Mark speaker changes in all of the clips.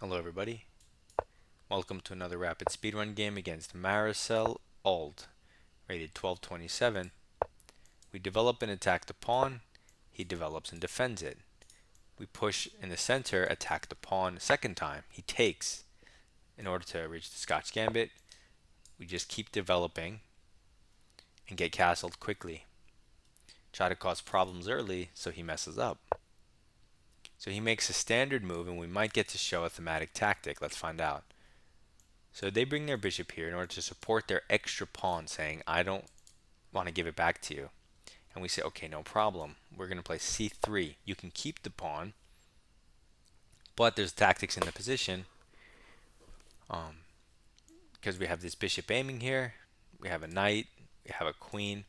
Speaker 1: Hello everybody, welcome to another rapid speedrun game against Maricel Ald, rated 1227. We develop and attack the pawn, he develops and defends it. We push in the center, attack the pawn a second time, he takes. In order to reach the Scotch Gambit, we just keep developing and get castled quickly. Try to cause problems early so he messes up. So he makes a standard move and we might get to show a thematic tactic. Let's find out. So they bring their bishop here in order to support their extra pawn, saying, I don't want to give it back to you. And we say, okay, no problem. We're going to play c3. You can keep the pawn, but there's tactics in the position because we have this bishop aiming here. We have a knight. We have a queen.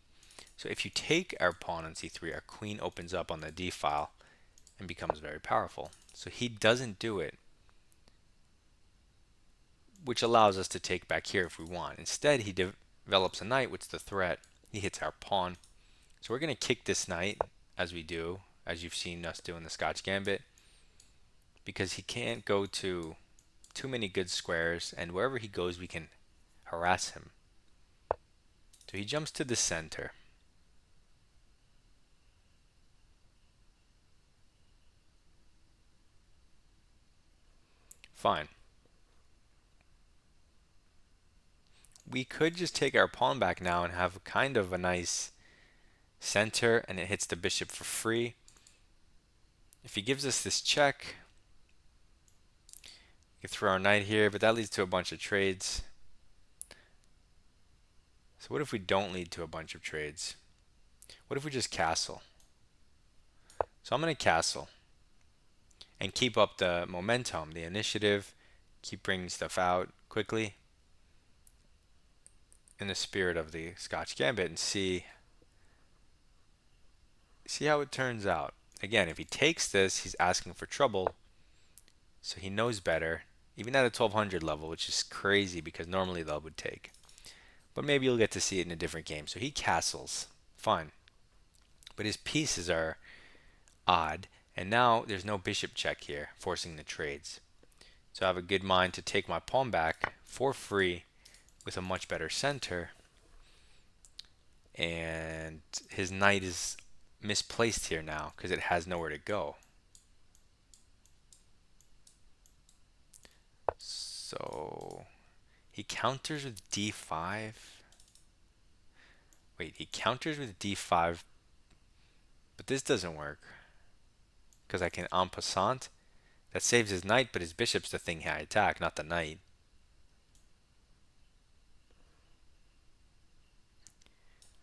Speaker 1: So if you take our pawn on c3, our queen opens up on the d file and becomes very powerful. So he doesn't do it, which allows us to take back here if we want. Instead, he develops a knight, which is the threat. He hits our pawn. So we're going to kick this knight, as we do, as you've seen us do in the Scotch Gambit, because he can't go to too many good squares, and wherever he goes, we can harass him. So he jumps to the center. Fine. We could just take our pawn back now and have kind of a nice center, and it hits the bishop for free. If he gives us this check, we can throw our knight here, but that leads to a bunch of trades. So what if we don't lead to a bunch of trades? What if we just castle? So I'm going to castle and keep up the momentum, the initiative, keep bringing stuff out quickly in the spirit of the Scotch Gambit and see how it turns out. Again, if he takes this, he's asking for trouble, so he knows better, even at a 1200 level, which is crazy because normally they would take. But maybe you'll get to see it in a different game. So he castles. Fine. But his pieces are odd, and now there's no bishop check here, forcing the trades. So I have a good mind to take my pawn back for free with a much better center. And his knight is misplaced here now because it has nowhere to go. So he counters with d5. Wait, he counters with d5, but this doesn't work because I can en passant. That saves his knight, but his bishop's the thing I attack, not the knight.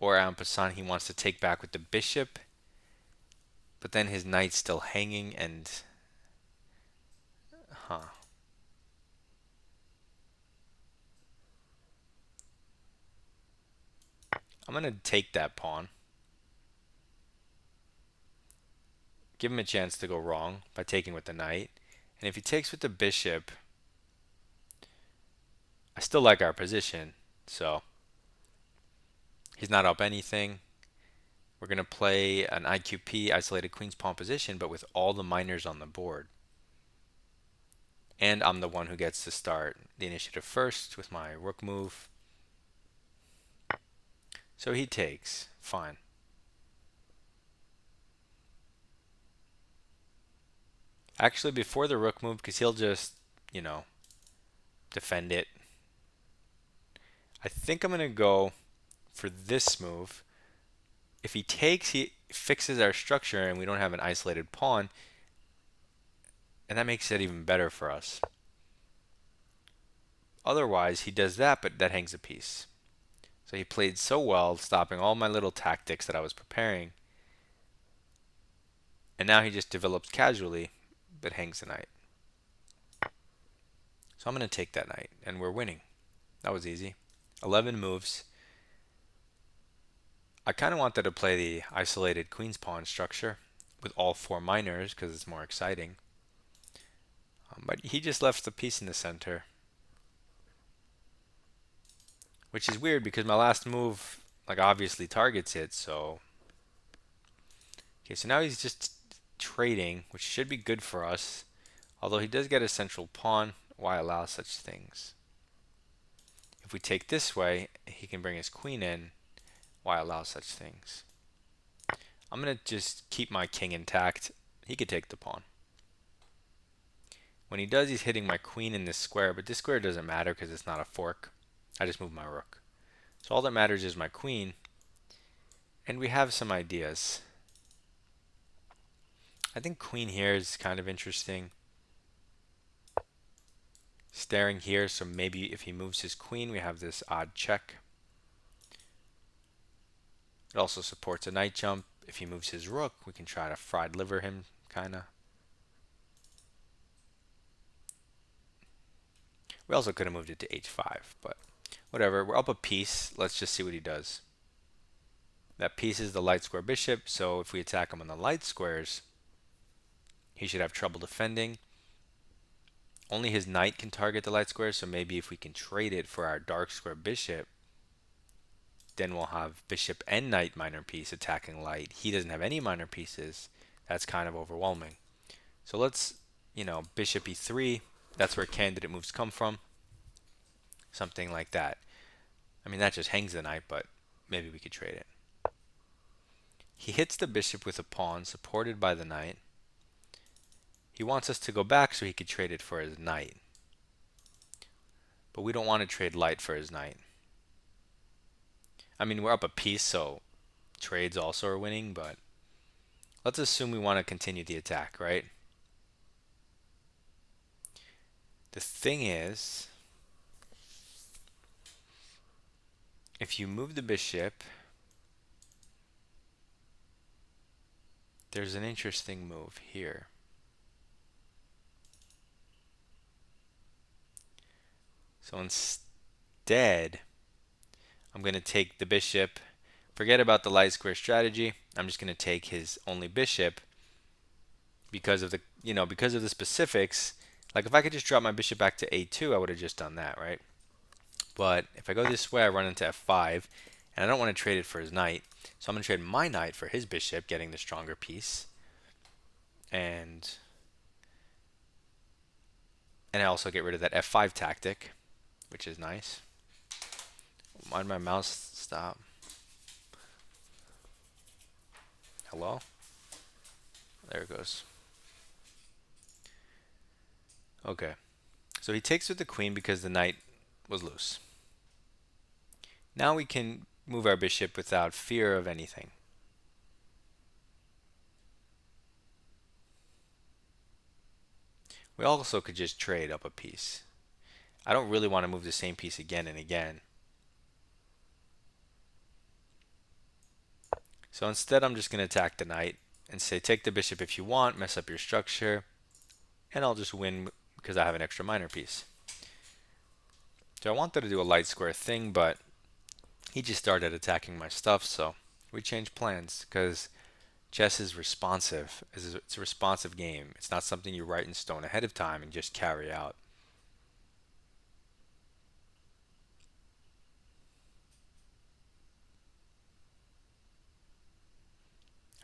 Speaker 1: Or en passant, he wants to take back with the bishop, but then his knight's still hanging and... Huh. I'm going to take that pawn. Give him a chance to go wrong by taking with the knight. And if he takes with the bishop, I still like our position, so he's not up anything. We're going to play an IQP, isolated queen's pawn position, but with all the minors on the board. And I'm the one who gets to start the initiative first with my rook move. So he takes. Fine. Actually, before the rook move, because he'll just, defend it. I think I'm going to go for this move. If he takes, he fixes our structure and we don't have an isolated pawn. And that makes it even better for us. Otherwise, he does that, but that hangs a piece. So he played so well, stopping all my little tactics that I was preparing. And now he just develops casually, but hangs the knight. So I'm going to take that knight, and we're winning. That was easy. 11 moves. I kind of wanted to play the isolated queen's pawn structure with all 4 minors because it's more exciting. But he just left the piece in the center, which is weird because my last move obviously targets it. So okay, so now he's just trading, which should be good for us. Although he does get a central pawn, why allow such things? If we take this way, he can bring his queen in, why allow such things? I'm going to just keep my king intact. He could take the pawn. When he does, he's hitting my queen in this square, but this square doesn't matter because it's not a fork. I just moved my rook. So all that matters is my queen, and we have some ideas. I think queen here is kind of interesting. Staring here, so maybe if he moves his queen, we have this odd check. It also supports a knight jump. If he moves his rook, we can try to fried liver him, kinda. We also could have moved it to h5, but whatever. We're up a piece. Let's just see what he does. That piece is the light square bishop, so if we attack him on the light squares, he should have trouble defending. Only his knight can target the light square, so maybe if we can trade it for our dark square bishop, then we'll have bishop and knight minor piece attacking light. He doesn't have any minor pieces. That's kind of overwhelming. So let's, bishop e3. That's where candidate moves come from. Something like that. I mean, that just hangs the knight, but maybe we could trade it. He hits the bishop with a pawn supported by the knight. He wants us to go back so he could trade it for his knight. But we don't want to trade light for his knight. I mean, we're up a piece, so trades also are winning, but let's assume we want to continue the attack, right? The thing is, if you move the bishop, there's an interesting move here. So instead, I'm going to take the bishop. Forget about the light square strategy. I'm just going to take his only bishop because of the, because of the specifics. Like if I could just drop my bishop back to a2, I would have just done that, right? But if I go this way, I run into f5, and I don't want to trade it for his knight. So I'm going to trade my knight for his bishop, getting the stronger piece. And I also get rid of that f5 tactic, which is nice. Why did my mouse stop? Hello? There it goes. Okay. So he takes with the queen because the knight was loose. Now we can move our bishop without fear of anything. We also could just trade up a piece. I don't really want to move the same piece again and again. So instead, I'm just going to attack the knight and say, take the bishop if you want, mess up your structure, and I'll just win because I have an extra minor piece. So I wanted to do a light square thing, but he just started attacking my stuff, so we changed plans because chess is responsive. It's a responsive game. It's not something you write in stone ahead of time and just carry out.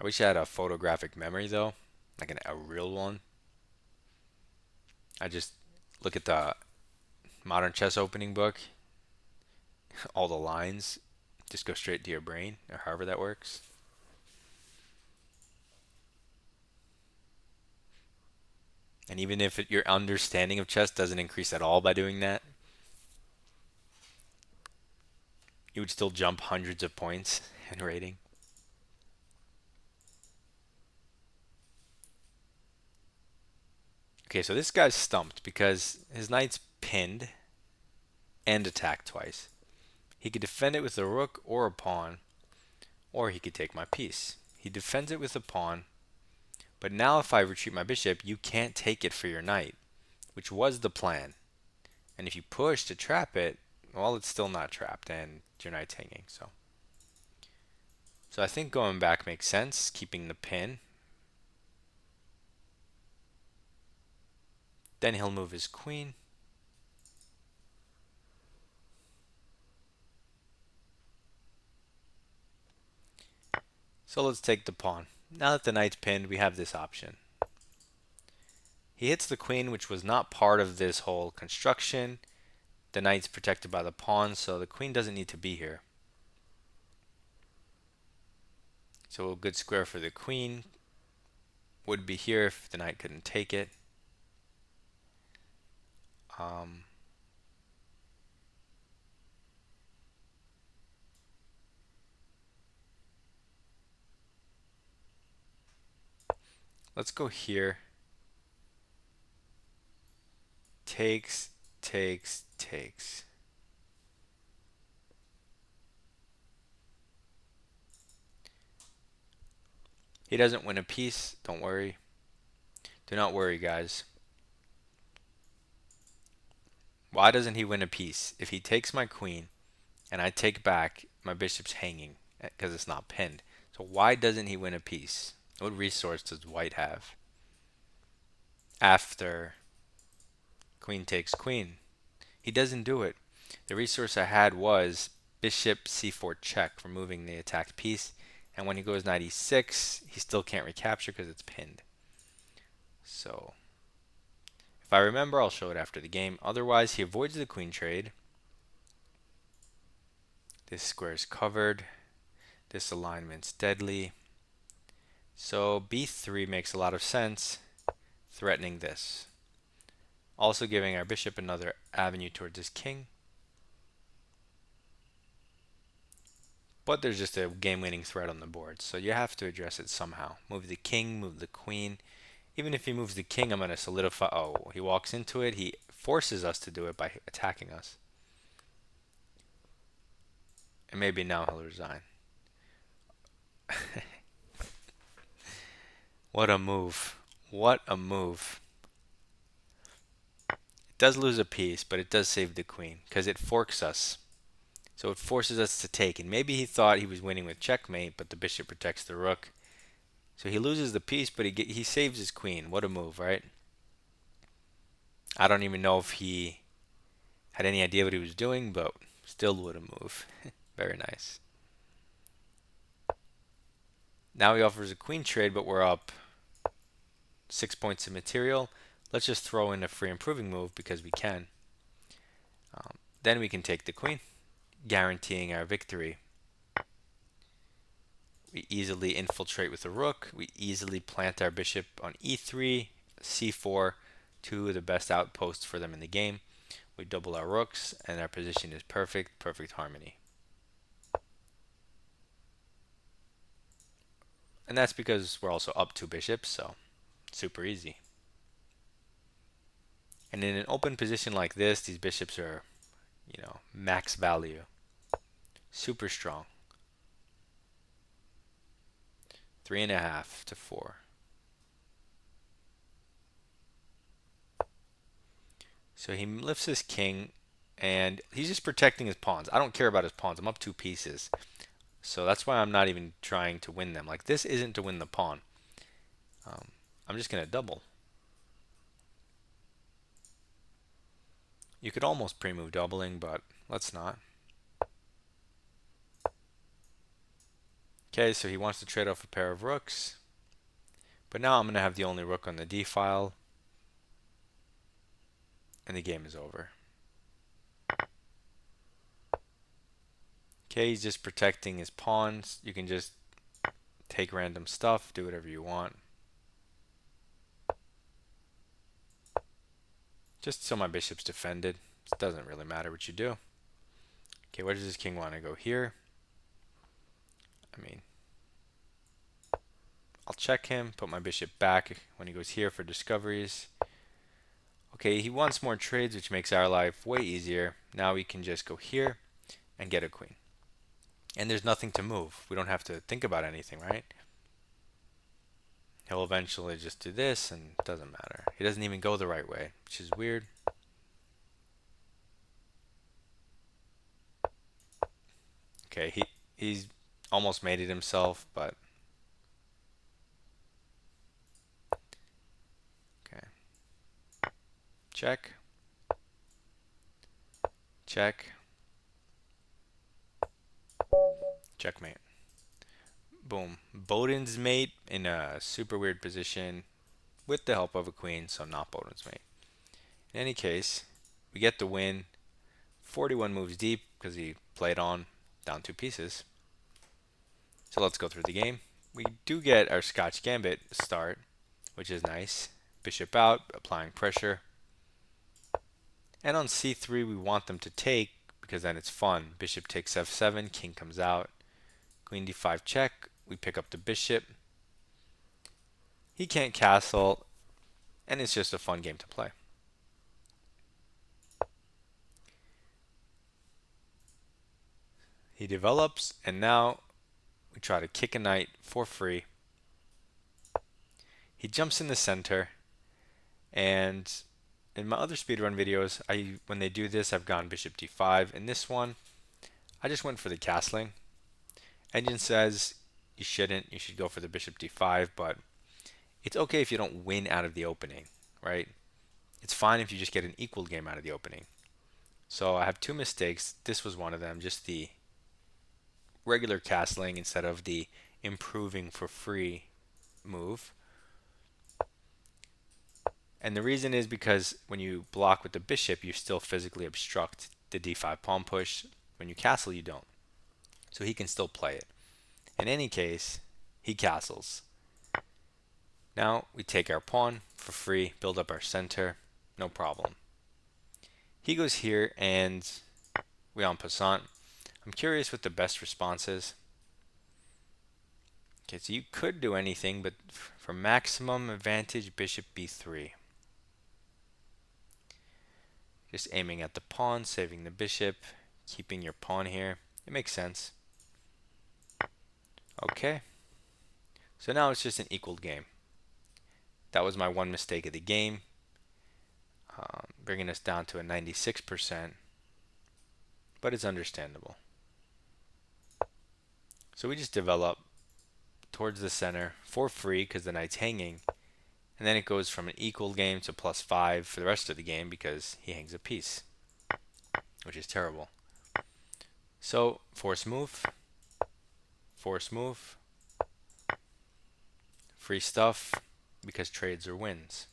Speaker 1: I wish I had a photographic memory though, like a real one. I just look at the modern chess opening book, all the lines just go straight to your brain, or however that works. And even if your understanding of chess doesn't increase at all by doing that, you would still jump hundreds of points in rating. Okay, so this guy's stumped because his knight's pinned and attacked twice. He could defend it with a rook or a pawn, or he could take my piece. He defends it with a pawn, but now if I retreat my bishop, you can't take it for your knight, which was the plan. And if you push to trap it, well, it's still not trapped, and your knight's hanging. So I think going back makes sense, keeping the pin. Then he'll move his queen. So let's take the pawn. Now that the knight's pinned, we have this option. He hits the queen, which was not part of this whole construction. The knight's protected by the pawn, so the queen doesn't need to be here. So a good square for the queen would be here if the knight couldn't take it. Um, let's go here. Takes, takes, takes. He doesn't win a piece. Don't worry. Do not worry, guys. Why doesn't he win a piece? If he takes my queen and I take back, my bishop's hanging because it's not pinned. So why doesn't he win a piece? What resource does white have after queen takes queen? He doesn't do it. The resource I had was bishop c4 check, removing the attacked piece. And when he goes knight e6, he still can't recapture because it's pinned. So if I remember, I'll show it after the game. Otherwise, he avoids the queen trade. This square is covered. This alignment's deadly. So b3 makes a lot of sense, threatening this. Also giving our bishop another avenue towards his king. But there's just a game-winning threat on the board, so you have to address it somehow. Move the king, move the queen. Even if he moves the king, I'm going to solidify. Oh, he walks into it. He forces us to do it by attacking us. And maybe now he'll resign. What a move. What a move. It does lose a piece, but it does save the queen because it forks us. So it forces us to take. And maybe he thought he was winning with checkmate, but the bishop protects the rook. So he loses the piece, but he saves his queen. What a move, right? I don't even know if he had any idea what he was doing, but still what a move. Very nice. Now he offers a queen trade, but we're up 6 points of material. Let's just throw in a free improving move because we can. Then we can take the queen, guaranteeing our victory. We easily infiltrate with the rook. We easily plant our bishop on e3, c4, two of the best outposts for them in the game. We double our rooks, and our position is perfect, perfect harmony. And that's because we're also up two bishops, so super easy. And in an open position like this, these bishops are, max value. Super strong. 3.5 to 4. So he lifts his king, and he's just protecting his pawns. I don't care about his pawns. I'm up two pieces. So that's why I'm not even trying to win them. Like, this isn't to win the pawn. I'm just going to double. You could almost pre-move doubling, but let's not. Okay, so he wants to trade off a pair of rooks. But now I'm going to have the only rook on the d file. And the game is over. Okay, he's just protecting his pawns. You can just take random stuff, do whatever you want. Just so my bishop's defended. It doesn't really matter what you do. Okay, where does this king want to go? Here? I mean, I'll check him, put my bishop back when he goes here for discoveries. Okay, he wants more trades, which makes our life way easier. Now we can just go here and get a queen. And there's nothing to move. We don't have to think about anything, right? He'll eventually just do this, and it doesn't matter. He doesn't even go the right way, which is weird. Okay, he's almost made it himself, but okay. Check. Check. Checkmate. Boom. Bowden's mate in a super weird position. with the help of a queen, so not bonus mate. In any case, we get the win. 41 moves deep because he played on down 2 pieces. So let's go through the game. We do get our Scotch Gambit start, which is nice. Bishop out, applying pressure. And on c3, we want them to take because then it's fun. Bishop takes f7, king comes out. Queen d5 check. We pick up the bishop. He can't castle, and it's just a fun game to play. He develops, and now we try to kick a knight for free. He jumps in the center, and in my other speedrun videos, when they do this, I've gone bishop d5. In this one, I just went for the castling. Engine says you shouldn't, you should go for the bishop d5, but it's okay if you don't win out of the opening, right? It's fine if you just get an equal game out of the opening. So I have 2 mistakes. This was one of them, just the regular castling instead of the improving for free move. And the reason is because when you block with the bishop, you still physically obstruct the d5 pawn push. When you castle, you don't. So he can still play it. In any case, he castles. Now we take our pawn for free, build up our center, no problem. He goes here and we en passant. I'm curious what the best response is. Okay, so you could do anything, but for maximum advantage, bishop b3. Just aiming at the pawn, saving the bishop, keeping your pawn here. It makes sense. Okay. So now it's just an equal game. That was my one mistake of the game, bringing us down to a 96%, but it's understandable. So we just develop towards the center for free because the knight's hanging, and then it goes from an equal game to +5 for the rest of the game because he hangs a piece, which is terrible. So force move, free stuff because trades are wins.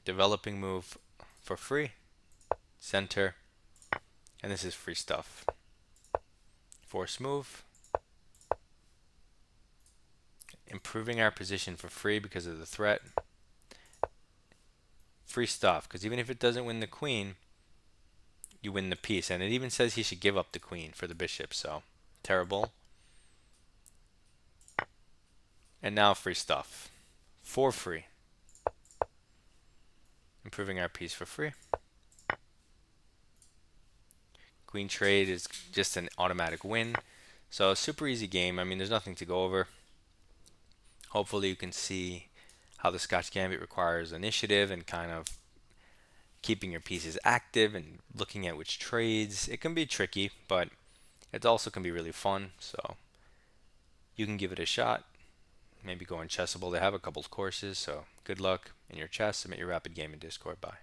Speaker 1: Developing move for free, center, and this is free stuff. Force move, improving our position for free because of the threat. Free stuff, because even if it doesn't win the queen, you win the piece. And it even says he should give up the queen for the bishop, so terrible. And now free stuff for free. Improving our piece for free. Queen trade is just an automatic win. So a super easy game. I mean, there's nothing to go over. Hopefully you can see how the Scotch Gambit requires initiative and kind of keeping your pieces active and looking at which trades. It can be tricky, but it also can be really fun. So you can give it a shot. Maybe go on Chessable. They have a couple of courses, so good luck in your chess. Submit your rapid game in Discord. Bye.